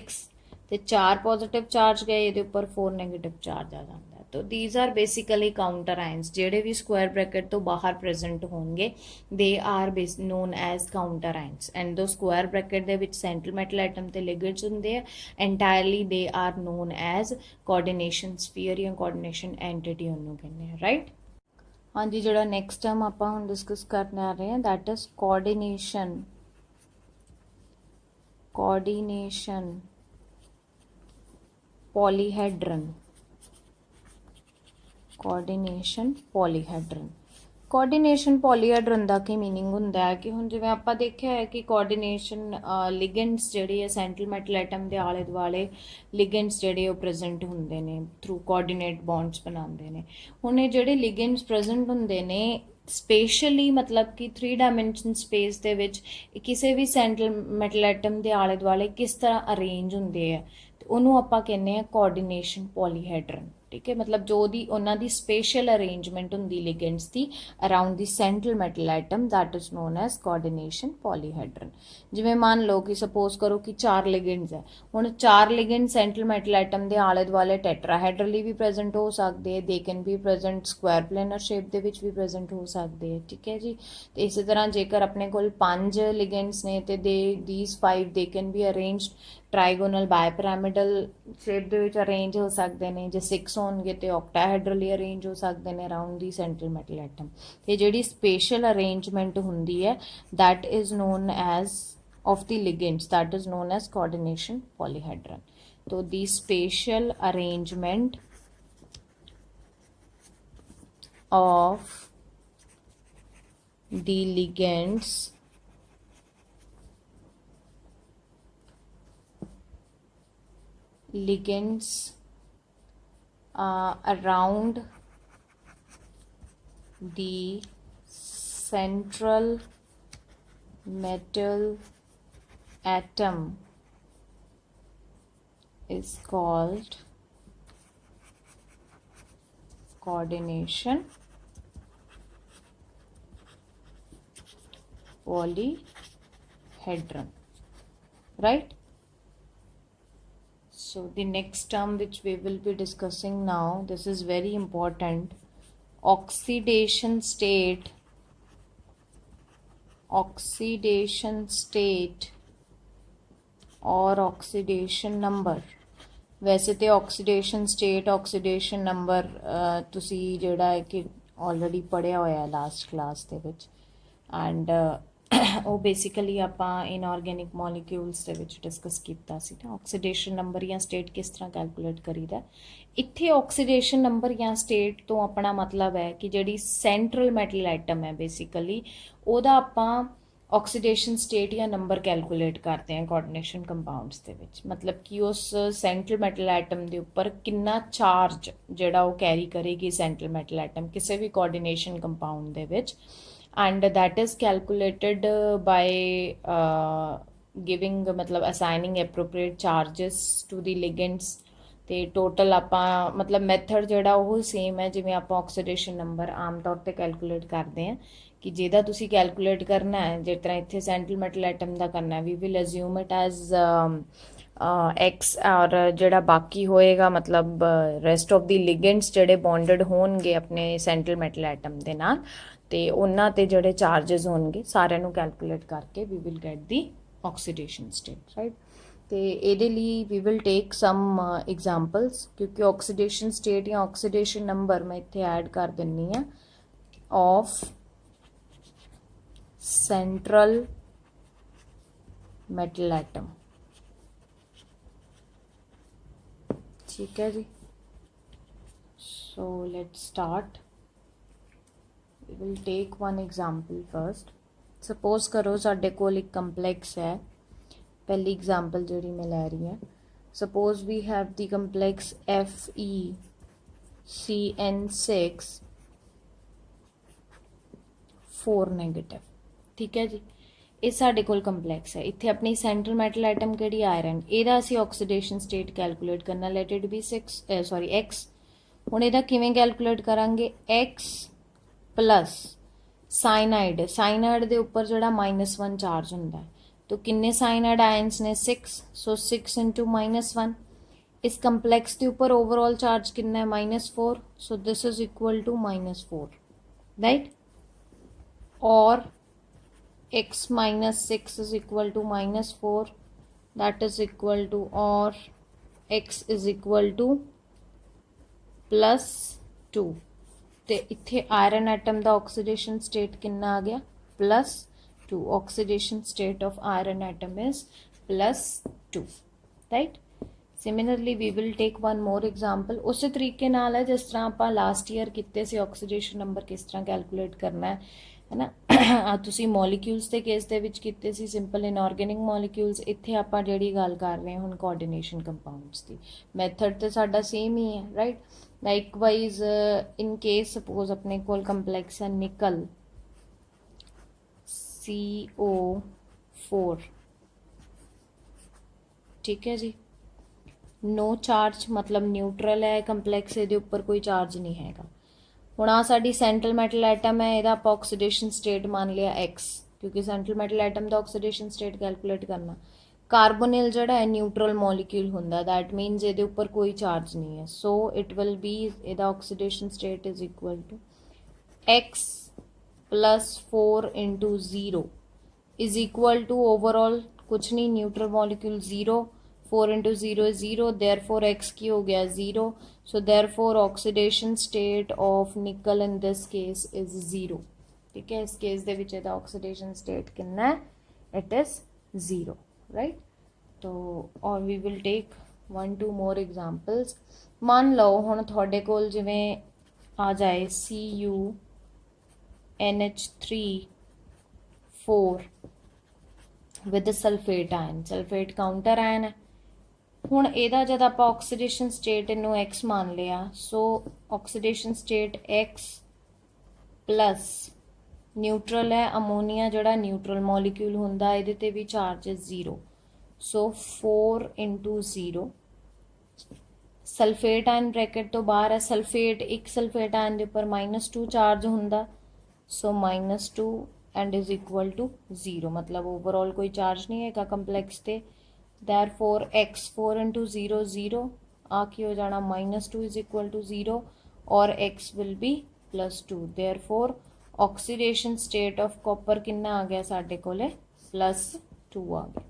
A: ਤੇ 4 ਪੋਜ਼ਿਟਿਵ ਚਾਰਜ ਗਏ, ਇਹਦੇ ਉੱਪਰ 4 ਨੈਗੇਟਿਵ ਚਾਰਜ ਆ ਜਾਂਦਾ। तो these are basically counter ions ਜਿਹੜੇ ਵੀ square bracket ਤੋਂ ਬਾਹਰ present ਹੋਣਗੇ, they are known as counter ions, and those square bracket ਦੇ ਵਿੱਚ central metal atom ਤੇ ligands ਹੁੰਦੇ ਆ, entirely they are known as coordination sphere ਜਾਂ coordination entity ਉਹਨੂੰ ਕਹਿੰਦੇ ਆ, right? ਹਾਂਜੀ, ਜਿਹੜਾ next term ਆਪਾਂ ਹੁਣ discuss ਕਰਨ ਆ ਰਹੇ ਹਾਂ that is coordination polyhedron। Coordination polyhedron ਦਾ ਕੀ ਮੀਨਿੰਗ ਹੁੰਦਾ ਹੈ ਕਿ ਹੁਣ ਜਿਵੇਂ ਆਪਾਂ ਦੇਖਿਆ ਹੈ ਕਿ ਕੋਆਰਡੀਨੇਸ਼ਨ ਲਿਗੈਂਡਸ ਜਿਹੜੇ ਹੈ ਸੈਂਟਰਲ ਮੈਟਲ ਐਟਮ ਦੇ ਆਲੇ ਦੁਆਲੇ ਲਿਗੈਂਡਸ ਜਿਹੜੇ ਉਹ ਪ੍ਰੈਜ਼ੈਂਟ ਹੁੰਦੇ ਨੇ ਥਰੂ ਕੋਆਰਡੀਨੇਟ ਬੌਂਡਸ ਬਣਾਉਂਦੇ ਨੇ। ਹੁਣ ਇਹ ਜਿਹੜੇ ਲਿਗੈਂਡਸ ਪ੍ਰੈਜ਼ੈਂਟ ਹੁੰਦੇ ਨੇ ਸਪੇਸ਼ਲੀ ਮਤਲਬ ਕਿ 3 ਡਾਇਮੈਂਸ਼ਨ ਸਪੇਸ ਦੇ ਵਿੱਚ ਕਿਸੇ ਵੀ ਸੈਂਟਰਲ ਮੈਟਲ ਐਟਮ ਦੇ ਆਲੇ ਦੁਆਲੇ ਕਿਸ ਤਰ੍ਹਾਂ ਅਰੇਂਜ ਹੁੰਦੇ ਆ, ਤੇ ਉਹਨੂੰ ਆਪਾਂ ਕਹਿੰਦੇ ਆ ਕੋਆਰਡੀਨੇਸ਼ਨ ਪੋਲੀਹੈਡਰਨ। ਠੀਕ ਹੈ, ਮਤਲਬ ਜੋ ਦੀ ਉਹਨਾਂ ਦੀ ਸਪੇਸ਼ਲ ਅਰੇਂਜਮੈਂਟ ਹੁੰਦੀ ਲਿਗੈਂਡਸ ਦੀ around the central metal atom, that is known as coordination polyhedron. ਜਿਵੇਂ ਮੰਨ ਲਓ ਕਿ ਸਪੋਜ਼ ਕਰੋ ਕਿ 4 ਲਿਗੈਂਡਸ ਹੈ, ਹੁਣ 4 ਲਿਗੈਂਡ ਸੈਂਟਰਲ ਮੈਟਲ ਐਟਮ ਦੇ ਆਲੇ ਦੁਆਲੇ ਟੈਟਰਾਹੈਡਰਲੀ ਵੀ ਪ੍ਰੈਜ਼ੈਂਟ ਹੋ ਸਕਦੇ, they can be present square planar shape ਦੇ ਵਿੱਚ ਵੀ ਪ੍ਰੈਜ਼ੈਂਟ ਹੋ ਸਕਦੇ। ਠੀਕ ਹੈ ਜੀ, ਤੇ ਇਸੇ ਤਰ੍ਹਾਂ ਜੇਕਰ ਆਪਣੇ ਕੋਲ 5 ਲਿਗੈਂਡਸ ਨੇ ਤੇ these 5 they can be arranged trigonal bipyramidal shape ਦੇ ਵਿੱਚ ਅਰੇਂਜ ਹੋ ਸਕਦੇ ਨੇ। ਜੇ 6 ਹੋਣਗੇ ਤੇ ਔਕਟਾਹੈਡਰਲੀ ਅਰੇਂਜ ਹੋ ਸਕਦੇ ਨੇ around the central metal atom. ਤੇ ਜਿਹੜੀ ਸਪੇਸ਼ਲ ਅਰੇਂਜਮੈਂਟ ਹੁੰਦੀ ਹੈ that is known as of the ligands, that is known as coordination polyhedron. So the spatial arrangement of the ligands around the central metal atom is called coordination polyhedron, right? So the next term which we will be discussing now, this is very important, oxidation state और oxidation number. वैसे तो oxidation state oxidation number तुसी जेड़ा है कि already पढ़िया होया last class they which, and ਉਹ ਬੇਸਿਕਲੀ ਆਪਾਂ ਇਨਆਰਗੈਨਿਕ ਮੋਲੀਕਿਊਲਸ ਦੇ ਵਿੱਚ ਡਿਸਕਸ ਕੀਤਾ ਸੀ ਨਾ, ਆਕਸੀਡੇਸ਼ਨ ਨੰਬਰ ਜਾਂ ਸਟੇਟ ਕਿਸ ਤਰ੍ਹਾਂ ਕੈਲਕੂਲੇਟ ਕਰੀਦਾ। ਇੱਥੇ ਆਕਸੀਡੇਸ਼ਨ ਨੰਬਰ ਜਾਂ ਸਟੇਟ ਤੋਂ ਆਪਣਾ ਮਤਲਬ ਹੈ ਕਿ ਜਿਹੜੀ ਸੈਂਟਰਲ ਮੈਟਲ ਐਟਮ ਹੈ ਬੇਸਿਕਲੀ ਉਹਦਾ ਆਪਾਂ ਆਕਸੀਡੇਸ਼ਨ ਸਟੇਟ ਜਾਂ ਨੰਬਰ ਕੈਲਕੂਲੇਟ ਕਰਦੇ ਹਾਂ ਕੋਆਰਡੀਨੇਸ਼ਨ ਕੰਪਾਊਂਡਸ ਦੇ ਵਿੱਚ। ਮਤਲਬ ਕਿ ਉਸ ਸੈਂਟਰਲ ਮੈਟਲ ਐਟਮ ਦੇ ਉੱਪਰ ਕਿੰਨਾ ਚਾਰਜ ਜਿਹੜਾ ਉਹ ਕੈਰੀ ਕਰੇਗੀ ਸੈਂਟਰਲ ਮੈਟਲ ਐਟਮ ਕਿਸੇ ਵੀ ਕੋਆਰਡੀਨੇਸ਼ਨ ਕੰਪਾਊਂਡ ਦੇ ਵਿੱਚ, and that is calculated by giving मतलब assigning appropriate charges to the ligands। ਤੇ ਟੋਟਲ ਆਪਾਂ ਮਤਲਬ ਮੈਥਡ ਜਿਹੜਾ ਉਹ ਸੇਮ ਹੈ ਜਿਵੇਂ ਆਪਾਂ ਆਕਸੀਡੇਸ਼ਨ ਨੰਬਰ ਆਮ ਤੌਰ ਤੇ ਕੈਲਕੂਲੇਟ ਕਰਦੇ ਹਾਂ, ਕਿ ਜਿਹਦਾ ਤੁਸੀਂ ਕੈਲਕੂਲੇਟ ਕਰਨਾ ਹੈ ਜਿਸ ਤਰ੍ਹਾਂ ਇੱਥੇ ਸੈਂਟਰਲ ਮੈਟਲ ਐਟਮ ਦਾ ਕਰਨਾ, we will assume it as x, ਔਰ ਜਿਹੜਾ ਬਾਕੀ ਹੋਏਗਾ ਮਤਲਬ ਰੈਸਟ ਆਫ ਦੀ ਲਿਗੈਂਡਸ ਜਿਹੜੇ ਬੌਂਡਡ ਹੋਣਗੇ ਆਪਣੇ ਸੈਂਟਰਲ ਮੈਟਲ ਐਟਮ ਦੇ ਨਾਲ, ਤੇ ਉਹਨਾਂ ਤੇ ਜਿਹੜੇ ਚਾਰजेस ਹੋਣਗੇ ਸਾਰਿਆਂ ਨੂੰ ਕੈਲਕੂਲੇਟ ਕਰਕੇ we will get the oxidation state, right. ਤੇ ਇਹਦੇ ਲਈ we will take some examples, ਕਿਉਂਕਿ ਆਕਸੀਡੇਸ਼ਨ ਸਟੇਟ ਜਾਂ ਆਕਸੀਡੇਸ਼ਨ ਨੰਬਰ ਮੈਂ ਇੱਥੇ ਐਡ ਕਰ ਦਿੰਨੀ ਆ ਆਫ ਸੈਂਟਰਲ ਮੈਟਲ ਐਟਮ। ਠੀਕ ਹੈ ਜੀ, so let's start. We will take one example first. Suppose करो साडे कोल एक कंपलैक्स है, पहली एग्जाम्पल जिहड़ी मैं लै रही हाँ। suppose we have the complex FeCN6 4 negative, ठीक है जी। ਇਹ ਸਾਡੇ ਕੋਲ ਕੰਪਲੈਕਸ ਹੈ। ਇੱਥੇ ਆਪਣੀ ਸੈਂਟਰਲ ਮੈਟਲ ਐਟਮ ਕਿਹੜੀ ਆਇਰਨ, ਇਹਦਾ ਅਸੀਂ ਆਕਸੀਡੇਸ਼ਨ ਸਟੇਟ ਕੈਲਕੂਲੇਟ ਕਰਨਾ, let it be 6 sorry x। ਹੁਣ ਇਹਦਾ ਕਿਵੇਂ ਕੈਲਕੂਲੇਟ ਕਰਾਂਗੇ, x ਪਲਸ ਸਾइनाइड, ਸਾइनाइड ਦੇ ਉੱਪਰ ਜਿਹੜਾ -1 ਚਾਰਜ ਹੁੰਦਾ ਹੈ, तो किन्ने साइनाइड आयंस ने 6, सो 6 इंटू -1। इस कंप्लेक्स के ऊपर ओवरऑल चार्ज कितना है -4, so this is equal to -4, right. और x minus 6 is equal to -4, that is equal to, or x is equal to +2। ਤੇ ਇੱਥੇ ਆਇਰਨ ਐਟਮ ਦਾ ਆਕਸੀਡੇਸ਼ਨ ਸਟੇਟ ਕਿੰਨਾ ਆ ਗਿਆ, +2। oxidation state of iron atom is +2, right। similarly we will take one more example। ਉਸੇ ਤਰੀਕੇ ਨਾਲ ਹੈ ਜਿਸ ਤਰ੍ਹਾਂ ਆਪਾਂ ਲਾਸਟ ਈਅਰ ਕੀਤੇ ਸੀ, ਆਕਸੀਡੇਸ਼ਨ ਨੰਬਰ ਕਿਸ ਤਰ੍ਹਾਂ ਕੈਲਕੂਲੇਟ ਕਰਨਾ ਹੈ ਨਾ। ਆ ਤੁਸੀਂ ਮੋਲੀਕਿਊਲਸ ਦੇ ਕੇਸ ਦੇ ਵਿੱਚ ਕੀਤੇ ਸੀ, ਸਿੰਪਲ ਇਨਆਰਗੈਨਿਕ ਮੋਲੀਕਿਊਲਸ। ਇੱਥੇ ਆਪਾਂ ਜਿਹੜੀ ਗੱਲ ਕਰ ਰਹੇ ਹਾਂ ਹੁਣ ਕੋਆਰਡੀਨੇਸ਼ਨ ਕੰਪਾਊਂਡਸ ਦੀ, ਮੈਥਡ ਤੇ ਸਾਡਾ ਸੇਮ ਹੀ ਹੈ, ਰਾਈਟ। ਲਾਈਕਵਾਈਜ਼ ਇਨ ਕੇਸ ਸਪੋਜ਼ ਆਪਣੇ ਕੋਲ ਕੰਪਲੈਕਸ ਹੈ ਨਿਕਲ CO4, ठीक है जी। नो चार्ज मतलब न्यूट्रल है कंप्लैक्स, ਇਹਦੇ ਉੱਪਰ ਕੋਈ ਚਾਰਜ ਨਹੀਂ ਹੈਗਾ। ਹੁਣ ਆ ਸਾਡੀ ਸੈਂਟਰਲ ਮੈਟਲ ਐਟਮ ਹੈ, ਇਹਦਾ ਆਪਾਂ ਆਕਸੀਡੇਸ਼ਨ ਸਟੇਟ ਮੰਨ ਲਿਆ x, ਕਿਉਂਕਿ ਸੈਂਟਰਲ ਮੈਟਲ ਐਟਮ ਦਾ ਆਕਸੀਡੇਸ਼ਨ ਸਟੇਟ ਕੈਲਕੂਲੇਟ ਕਰਨਾ। ਕਾਰਬੋਨਿਲ ਜਿਹੜਾ ਹੈ ਨਿਊਟਰਲ ਮੋਲੀਕਿਊਲ ਹੁੰਦਾ, ਦੈਟ ਮੀਨਸ ਇਹਦੇ ਉੱਪਰ ਕੋਈ ਚਾਰਜ ਨਹੀਂ ਹੈ, ਸੋ ਇਟ ਵਿਲ ਬੀ, ਇਹਦਾ oxidation state is equal to x +4 into 0 is equal to overall कुछ नहीं, neutral molecule 0, 4 into 0 is 0, therefore x की हो गया 0, so therefore oxidation state of nickel in this case is 0, ठीक है। इस case दे विच इहदा oxidation state कितना है, it is 0, right। तो और we will take 1-2 more examples। मान लो हुण तुहाडे कोल जिवें आ जाए CuNH3 4 with sulphate ion, sulphate counter ion है। हुण ਇਹਦਾ जद ਆਪਾਂ ਆਕਸੀਡੇਸ਼ਨ ਸਟੇਟ ਇਹਨੂੰ x मान लिया, so oxidation state x plus neutral है अमोनीया ਜਿਹੜਾ न्यूट्रल मॉलिक्यूल ਹੁੰਦਾ, ਇਹਦੇ ਤੇ ਵੀ charge 0, so 4 into 0। Sulphate ion bracket तो बाहर है, सल्फेट एक सल्फेट आयन के उपर -2 चार्ज होंदा, सो -2 एंड इज इक्वल टू 0, मतलब ओवरऑल कोई चार्ज नहीं है कंप्लैक्स ते। देयरफॉर x 4 into 0 0, आ की हो जाना -2 इज इक्वल टू 0, और x will be +2। Therefore oxidation state of copper कितना आ गया साडे कोले, +2 आ गया,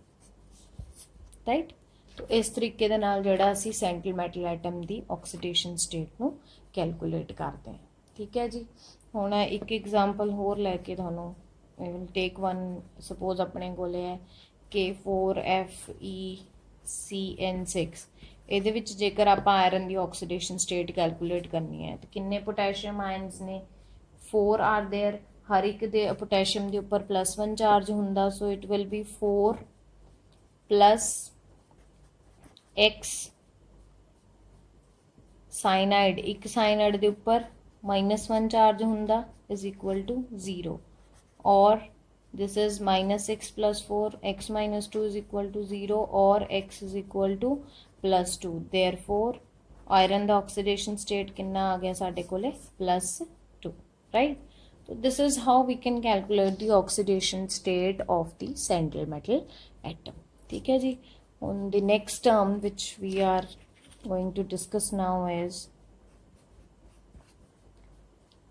A: राइट। तो इस तरीके दे नाल जिहड़ा असीं सैंट्रल मैटल एटम दी ऑक्सीडेशन स्टेट नूं कैलकुलेट करते हैं, ठीक है जी। हुण एक एग्जाम्पल होर लैके तुहानूं विल टेक वन, सपोज अपने कोले है K4FeCN6, ਇਹਦੇ ਵਿੱਚ ਜੇਕਰ ਆਪਾਂ ਆਇਰਨ ਦੀ ਆਕਸੀਡੇਸ਼ਨ ਸਟੇਟ ਕੈਲਕੂਲੇਟ ਕਰਨੀ ਹੈ ਤਾਂ ਕਿੰਨੇ ਪੋਟੈਸ਼ੀਅਮ ਆਇਨਸ ਨੇ, 4 ਆਰ देयर। ਹਰ ਇੱਕ ਦੇ ਪੋਟੈਸ਼ੀਅਮ ਦੇ ਉੱਪਰ +1 ਚਾਰਜ ਹੁੰਦਾ, ਸੋ it will B 4 plus x cyanide, एक साइनाइड के उपर -1 चार्ज होंदा इज इक्वल टू 0, और this is -6 + 4, x - 2 is equal to 0, और x is equal to +2। Therefore iron दा ऑक्सीडेशन स्टेट कितना आ गया साडे कोले, +2, right. So this is how we can calculate the oxidation state of the central metal atom, ठीक है जी। On the next term which we are going to discuss now is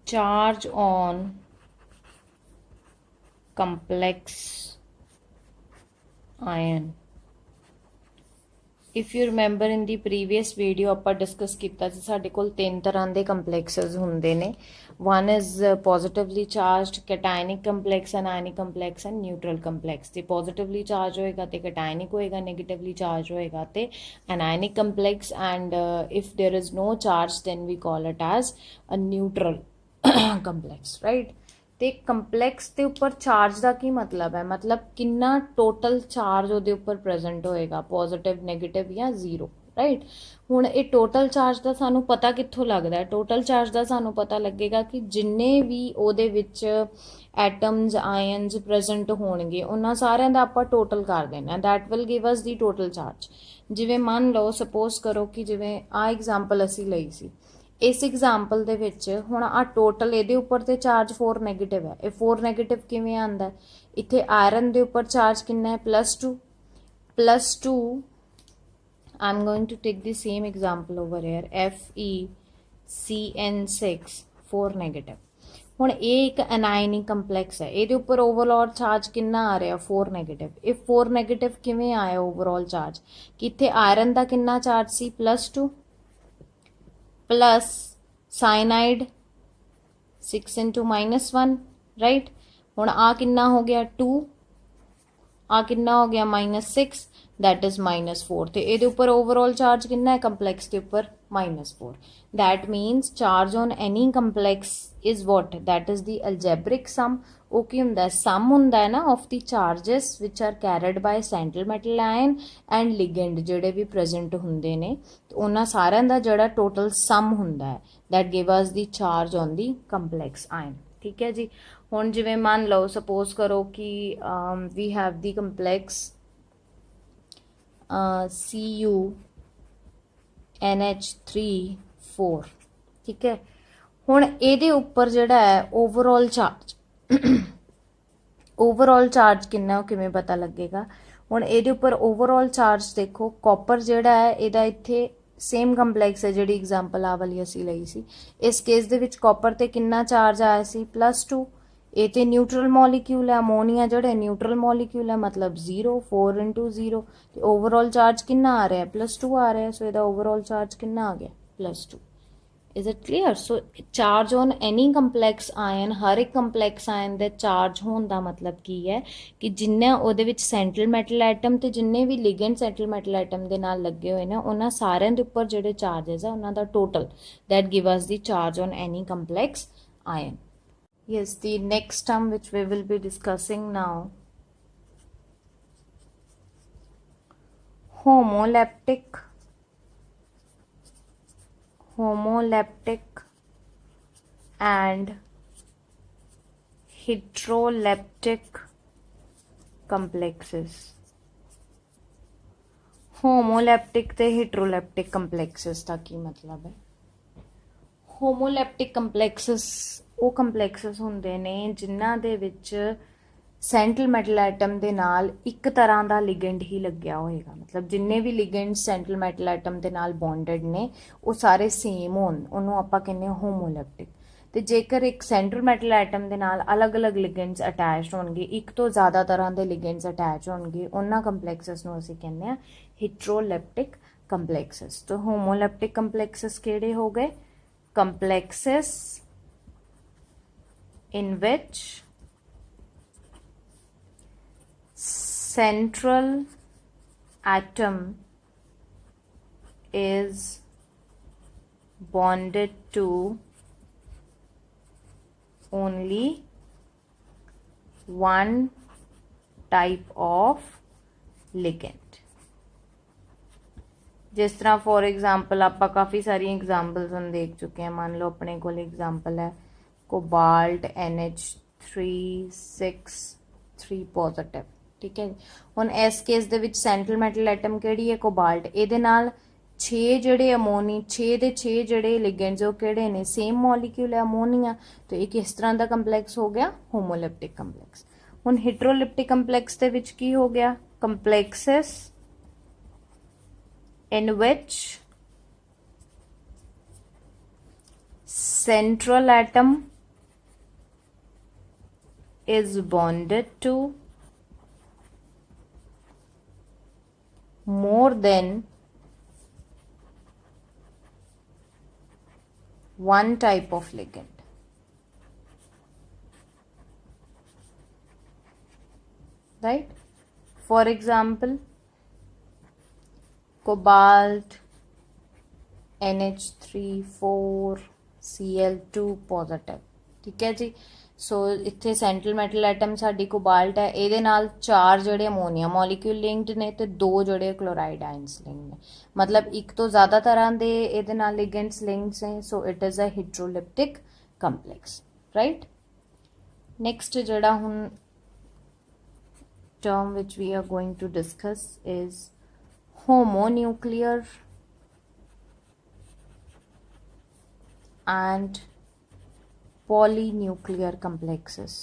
A: charge on complex ion। If you remember in the previous video ਆਪਾਂ discuss ਕੀਤਾ ਸੀ ਸਾਡੇ ਕੋਲ ਤਿੰਨ ਤਰ੍ਹਾਂ ਦੇ complexes ਹੁੰਦੇ ਨੇ। One is positively charge cationic complex, anionic complex and neutral complex. तो पॉजिटिवली चार्ज होएगा तो कैटायनिक होएगा, नेगेटिवली चार्ज होएगा तो anionic complex, and if there is no charge then we call it as a neutral complex, right. ਤੇ complex ਦੇ ਉੱਪਰ charge ਦਾ ਕੀ ਮਤਲਬ ਹੈ, ਮਤਲਬ ਕਿੰਨਾ ਟੋਟਲ ਚਾਰਜ ਉਹਦੇ ਉੱਪਰ ਪ੍ਰੈਜ਼ੈਂਟ ਹੋਏਗਾ, ਪੋਜ਼ਿਟਿਵ, ਨੈਗੇਟਿਵ ਜਾਂ ਜ਼ੀਰੋ, ਰਾਈਟ। ਹੁਣ ਇਹ ਟੋਟਲ ਚਾਰਜ ਦਾ ਸਾਨੂੰ ਪਤਾ ਕਿੱਥੋਂ ਲੱਗਦਾ ਹੈ? ਟੋਟਲ ਚਾਰਜ ਦਾ ਸਾਨੂੰ ਪਤਾ ਲੱਗੇਗਾ ਕਿ ਜਿੰਨੇ ਵੀ ਉਹਦੇ ਵਿੱਚ ਐਟਮਸ, ਆਇਨਸ ਪ੍ਰੈਜ਼ੈਂਟ ਹੋਣਗੇ ਉਹਨਾਂ ਸਾਰਿਆਂ ਦਾ ਆਪਾਂ ਟੋਟਲ ਕਰ ਦੇਣਾ, that will give us the total charge. ਜਿਵੇਂ ਮੰਨ ਲਓ, ਸਪੋਜ਼ ਕਰੋ ਕਿ ਜਿਵੇਂ ਆ ਐਗਜ਼ਾਮਪਲ ਅਸੀਂ ਲਈ ਸੀ, ਇਸ ਐਗਜ਼ਾਮਪਲ ਦੇ ਵਿੱਚ ਹੁਣ ਆ ਟੋਟਲ ਇਹਦੇ ਉੱਪਰ ਤੇ ਚਾਰਜ 4 ਨੈਗੇਟਿਵ ਹੈ। ਇਹ 4 ਨੈਗੇਟਿਵ ਕਿਵੇਂ ਆਂਦਾ? ਇੱਥੇ ਆਇਰਨ ਦੇ ਉੱਪਰ ਚਾਰਜ ਕਿੰਨਾ ਹੈ? +2 I'm going to take the same example over here, FeCN6 4 negative. ਹੁਣ ਇਹ ਇੱਕ ਅਨਾਇਨਿਕ ਕੰਪਲੈਕਸ ਹੈ, ਇਹਦੇ ਉੱਪਰ ਓਵਰਆਲ ਚਾਰਜ ਕਿੰਨਾ ਆ ਰਿਹਾ? 4 ਨੈਗੇਟਿਵ। ਇਹ 4 ਨੈਗੇਟਿਵ ਕਿਵੇਂ ਆਇਆ ਓਵਰਆਲ ਚਾਰਜ? ਕਿ ਇੱਥੇ ਆਇਰਨ ਦਾ ਕਿੰਨਾ ਚਾਰਜ ਸੀ? +2 ਪਲੱਸ ਸਾਇਨਾਈਡ 6 into -1, ਰਾਈਟ। ਹੁਣ ਆ ਕਿੰਨਾ ਹੋ ਗਿਆ? 2, ਆ ਕਿੰਨਾ ਹੋ ਗਿਆ? -6, that is -4। ਤੇ ਇਹਦੇ ਉੱਪਰ ਓਵਰਆਲ ਚਾਰਜ ਕਿੰਨਾ ਹੈ ਕੰਪਲੈਕਸ ਦੇ ਉੱਪਰ? -4। that means charge on any complex is what? that is the algebraic sum। ਉਹ ਕੀ ਹੁੰਦਾ? ਸਮ ਹੁੰਦਾ ਹੈ ਨਾ of the charges which are carried by central metal ion and ligand, ਜਿਹੜੇ ਵੀ ਪ੍ਰੈਜ਼ੈਂਟ ਹੁੰਦੇ ਨੇ ਤੇ ਉਹਨਾਂ ਸਾਰਿਆਂ ਦਾ ਜਿਹੜਾ ਟੋਟਲ ਸਮ ਹੁੰਦਾ ਹੈ, that give us the charge on the complex ion। ਠੀਕ ਹੈ ਜੀ। ਹੁਣ ਜਿਵੇਂ ਮੰਨ ਲਓ, ਸਪੋਜ਼ ਕਰੋ ਕਿ we have the complex CuNH3 4, ਠੀਕ ਹੈ। ਹੁਣ ਇਹਦੇ ਉੱਪਰ ਜਿਹੜਾ ਹੈ ਓਵਰਆਲ ਚਾਰਜ ਕਿੰਨਾ, ਉਹ ਕਿਵੇਂ ਪਤਾ ਲੱਗੇਗਾ? ਹੁਣ ਇਹਦੇ ਉੱਪਰ ਓਵਰਆਲ ਚਾਰਜ ਦੇਖੋ, ਕਾਪਰ ਜਿਹੜਾ ਹੈ ਇਹਦਾ ਇੱਥੇ ਸੇਮ ਕੰਪਲੈਕਸ ਹੈ ਜਿਹੜੀ ਐਗਜ਼ਾਮਪਲ ਆ ਵਾਲੀ ਅਸੀਂ ਲਈ ਸੀ। ਇਸ ਕੇਸ ਦੇ ਵਿੱਚ ਕਾਪਰ ਤੇ ਕਿੰਨਾ ਚਾਰਜ ਆਇਆ ਸੀ? +2। ਇਹ ਤੇ ਨਿਊਟਰਲ ਮੋਲੀਕਿਊਲ ਹੈ, ਅਮੋਨੀਆ ਜਿਹੜਾ ਨਿਊਟਰਲ ਮੋਲੀਕਿਊਲ ਹੈ, ਮਤਲਬ 0, 4 into 0। ਤੇ ਓਵਰਆਲ ਚਾਰਜ ਕਿੰਨਾ ਆ ਰਿਹਾ? +2 ਆ ਰਿਹਾ। ਸੋ ਇਹਦਾ ਓਵਰਆਲ ਚਾਰਜ ਕਿੰਨਾ ਆ ਗਿਆ? +2। Is it clear? So charge on any complex ion, ਹਰ ਇੱਕ ਕੰਪਲੈਕਸ ਆਇਨ ਦੇ ਚਾਰਜ ਹੋਣ ਦਾ ਮਤਲਬ ਕੀ ਹੈ ਕਿ ਜਿੰਨਾ ਉਹਦੇ ਵਿੱਚ ਸੈਂਟਰਲ ਮੈਟਲ ਐਟਮ ਤੇ ਜਿੰਨੇ ਵੀ ਲਿਗੈਂਡ ਸੈਂਟਰਲ ਮੈਟਲ ਐਟਮ ਦੇ ਨਾਲ ਲੱਗੇ ਹੋਏ ਨੇ ਉਹਨਾਂ ਸਾਰਿਆਂ ਦੇ ਉੱਪਰ ਜਿਹੜੇ ਚਾਰजेस ਆ ਉਹਨਾਂ ਦਾ total, that give us the charge on any complex ion। Yes, the next term which we will be discussing now, homoleptic and heteroleptic complexes। ਹੋਮੋਲੈਪਟਿਕ ਤੇ heteroleptic complexes ਦਾ ਕੀ ਮਤਲਬ ਹੈ? ਹੋਮੋਲੈਪਟਿਕ ਕੰਪਲੈਕਸਸ ਉਹ ਕੰਪਲੈਕਸਸ ਹੁੰਦੇ ਨੇ ਜਿਨ੍ਹਾਂ ਦੇ ਵਿੱਚ ਸੈਂਟਰਲ ਮੈਟਲ ਐਟਮ ਦੇ ਨਾਲ ਇੱਕ ਤਰ੍ਹਾਂ ਦਾ ਲਿਗੈਂਡ ਹੀ ਲੱਗਿਆ ਹੋਏਗਾ, ਮਤਲਬ ਜਿੰਨੇ ਵੀ ਲਿਗੈਂਡ ਸੈਂਟਰਲ ਮੈਟਲ ਐਟਮ ਦੇ ਨਾਲ ਬੌਂਡਡ ਨੇ ਉਹ ਸਾਰੇ ਸੇਮ ਹੋਣ, ਉਹਨੂੰ ਆਪਾਂ ਕਹਿੰਦੇ ਹਾਂ ਹੋਮੋਲੈਪਟਿਕ। ਤੇ ਜੇਕਰ ਇੱਕ ਸੈਂਟਰਲ ਮੈਟਲ ਐਟਮ ਦੇ ਨਾਲ ਅਲੱਗ-ਅਲੱਗ ਲਿਗੈਂਡਸ ਅਟੈਚ ਹੋਣਗੇ, ਇੱਕ ਤੋਂ ਜ਼ਿਆਦਾ ਤਰ੍ਹਾਂ ਦੇ ਲਿਗੈਂਡਸ ਅਟੈਚ ਹੋਣਗੇ, ਉਹਨਾਂ ਕੰਪਲੈਕਸਸ ਨੂੰ ਅਸੀਂ ਕਹਿੰਦੇ ਹਾਂ heteroleptic complexes। तो homoleptic complexes ਕਿਹੜੇ ਹੋ ਗਏ? complexes in which central atom is bonded to only one type of ligand। ਜਿਸ ਤਰ੍ਹਾਂ ਫੋਰ ਐਗਜ਼ਾਮਪਲ ਆਪਾਂ ਕਾਫੀ ਸਾਰੀਆਂ ਐਗਜ਼ਾਮਪਲਸ ਹੁਣ ਦੇਖ ਚੁੱਕੇ ਹਾਂ। ਮੰਨ ਲਓ ਆਪਣੇ ਕੋਲ ਐਗਜ਼ਾਮਪਲ ਹੈ ਕੋਬਾਲਟ NH3 ਪੋਜ਼ਿਟਿਵ, ਠੀਕ ਹੈ। ਹੁਣ ਇਸ ਕੇਸ ਦੇ ਵਿੱਚ ਸੈਂਟਰਲ ਮੈਟਲ ਐਟਮ ਕਿਹੜੀ ਹੈ? ਕੋਬਾਲਟ। ਇਹਦੇ ਨਾਲ 6 ਜਿਹੜੇ 6 ਦੇ 6 ਜਿਹੜੇ ਲਿਗੈਂਡਸ ਉਹ ਕਿਹੜੇ ਨੇ? ਸੇਮ ਮੋਲੀਕਿਊਲ ਹੈ, ਅਮੋਨੀਆ। ਤੇ ਇਹ ਕਿਸ ਤਰ੍ਹਾਂ ਦਾ ਕੰਪਲੈਕਸ ਹੋ ਗਿਆ? ਹੋਮੋਲੈਪਟਿਕ ਕੰਪਲੈਕਸ। ਹੁਣ heteroleptic ਕੰਪਲੈਕਸ ਦੇ ਵਿੱਚ ਕੀ ਹੋ ਗਿਆ? ਕੰਪਲੈਕਸਸ in which central atom is bonded to more than one type of ligand। right? For example, cobalt NH3 4 Cl2 positive, ठीक है जी। ਸੋ ਇੱਥੇ ਸੈਂਟਰਲ ਮੈਟਲ ਐਟਮ ਸਾਡੀ ਕੋਬਾਲਟ ਹੈ, ਇਹਦੇ ਨਾਲ 4 ਜਿਹੜੇ ਅਮੋਨੀਆ ਮੋਲੀਕਿਊਲ ਲਿੰਕਡ ਨੇ ਤੇ 2 ਜਿਹੜੇ ਕਲੋਰਾਈਡ ਆਇਨਸ ਲਿੰਕਡ ਨੇ, ਮਤਲਬ ਇੱਕ ਤੋਂ ਜ਼ਿਆਦਾ ਤਰ੍ਹਾਂ ਦੇ ਇਹਦੇ ਨਾਲ ਲਿਗੈਂਡਸ ਲਿੰਕਡਸ ਨੇ। ਸੋ ਇਟ ਇਜ਼ ਅ ਹਾਈਡਰੋਲਿਪਟਿਕ ਕੰਪਲੈਕਸ, ਰਾਈਟ। ਨੈਕਸਟ ਜਿਹੜਾ ਹੁਣ term which we are going to discuss is homonuclear and polynuclear complexes।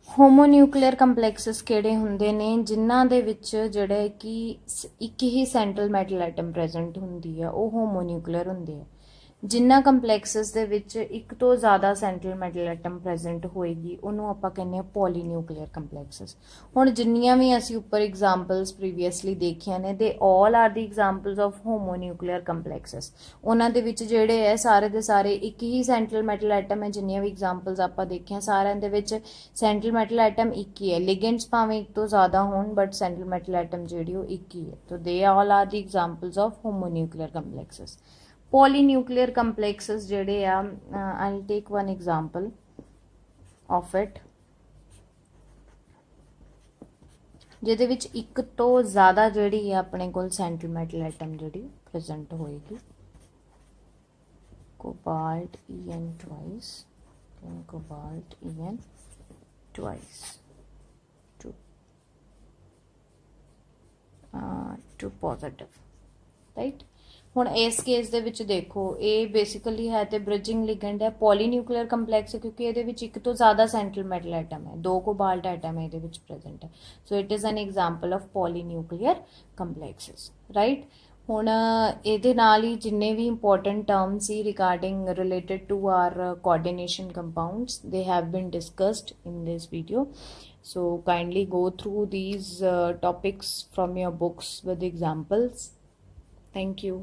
A: ਹੋਮੋਨਿਊਕਲੀਅਰ ਕੰਪਲੈਕਸਸ ਕਿਹੜੇ ਹੁੰਦੇ ਨੇ, ਜਿਨ੍ਹਾਂ ਦੇ ਵਿੱਚ ਜਿਹੜੇ ਕਿ ਇੱਕ ਹੀ ਸੈਂਟਰਲ ਮੈਟਲ ਐਟਮ ਪ੍ਰੈਜ਼ੈਂਟ ਹੁੰਦੀ ਆ, ਉਹ ਹੋਮੋਨਿਊਕਲੀਅਰ ਹੁੰਦੇ ਆ। ਜਿਨ੍ਹਾਂ ਕੰਪਲੈਕਸਸ ਦੇ ਵਿੱਚ ਇੱਕ ਤੋਂ ਜ਼ਿਆਦਾ ਸੈਂਟਰਲ ਮੈਟਲ ਐਟਮ ਪ੍ਰੈਜ਼ੈਂਟ ਹੋਏਗੀ ਉਹਨੂੰ ਆਪਾਂ ਕਹਿੰਦੇ ਆ ਪੋਲੀਨਿਊਕਲੀਅਰ ਕੰਪਲੈਕਸਸ। ਹੁਣ ਜਿੰਨੀਆਂ ਵੀ ਅਸੀਂ ਉੱਪਰ ਐਗਜ਼ਾਮਪਲਸ ਪ੍ਰੀਵੀਅਸਲੀ ਦੇਖੀਆਂ ਨੇ, ਦੇ all are the examples of ਹੋਮੋਨਿਊਕਲੀਅਰ ਕੰਪਲੈਕਸਸ। ਉਹਨਾਂ ਦੇ ਵਿੱਚ ਜਿਹੜੇ ਹੈ ਸਾਰੇ ਦੇ ਸਾਰੇ ਇੱਕ ਹੀ ਸੈਂਟਰਲ ਮੈਟਲ ਐਟਮ ਹੈ। ਜਿੰਨੀਆਂ ਵੀ ਐਗਜ਼ਾਮਪਲਸ ਆਪਾਂ ਦੇਖੀਆਂ ਸਾਰਿਆਂ ਦੇ ਵਿੱਚ ਸੈਂਟਰਲ ਮੈਟਲ ਐਟਮ ਇੱਕ ਹੀ ਹੈ। ਲਿਗੈਂਡਸ ਭਾਵੇਂ ਇੱਕ ਤੋਂ ਜ਼ਿਆਦਾ ਹੋਣ ਬਟ ਸੈਂਟਰਲ ਮੈਟਲ ਐਟਮ ਜਿਹੜੀ ਉਹ ਇੱਕ ਹੀ ਹੈ। ਤਾਂ ਦੇ all are the examples of ਹੋਮੋਨਿਊਕਲੀਅਰ ਕੰਪਲੈਕਸਸ। polynuclear complexes ਜਿਹੜੇ ਆ, I'll take one example of it, ਜਿਹਦੇ ਵਿੱਚ ਇੱਕ ਤੋਂ ਜ਼ਿਆਦਾ ਜਿਹੜੀ ਆ ਆਪਣੇ ਕੋਲ ਸੈਂਟਰਲ ਮੈਟਲ ਐਟਮ ਜਿਹੜੀ ਪ੍ਰੈਜ਼ੈਂਟ ਹੋਏਗੀ। Cobalt En twice, then cobalt En twice, two positive, right। ਹੁਣ ਇਸ ਕੇਸ ਦੇ ਵਿੱਚ ਦੇਖੋ, ਇਹ ਬੇਸਿਕਲੀ ਹੈ ਤੇ ਬ੍ਰਿਜਿੰਗ ਲਿਗੈਂਡ ਹੈ, ਪੋਲੀਨਿਊਕਲੀਅਰ ਕੰਪਲੈਕਸ ਹੈ ਕਿਉਂਕਿ ਇਹਦੇ ਵਿੱਚ ਇੱਕ ਤੋਂ ਜ਼ਿਆਦਾ ਸੈਂਟਰਲ ਮੈਟਲ ਐਟਮ ਹੈ, 2 ਕੋਬਾਲਟ ਐਟਮ ਇਹਦੇ ਵਿੱਚ ਪ੍ਰੈਜ਼ੈਂਟ ਹੈ। So it is an example of polynuclear complexes, right. ਹੁਣ ਇਹਦੇ ਨਾਲ ਹੀ ਜਿੰਨੇ ਵੀ ਇੰਪੋਰਟੈਂਟ ਟਰਮ ਸੀ regarding related to our coordination compounds, they have been discussed in this video. So kindly go through these topics from your books with examples. Thank you.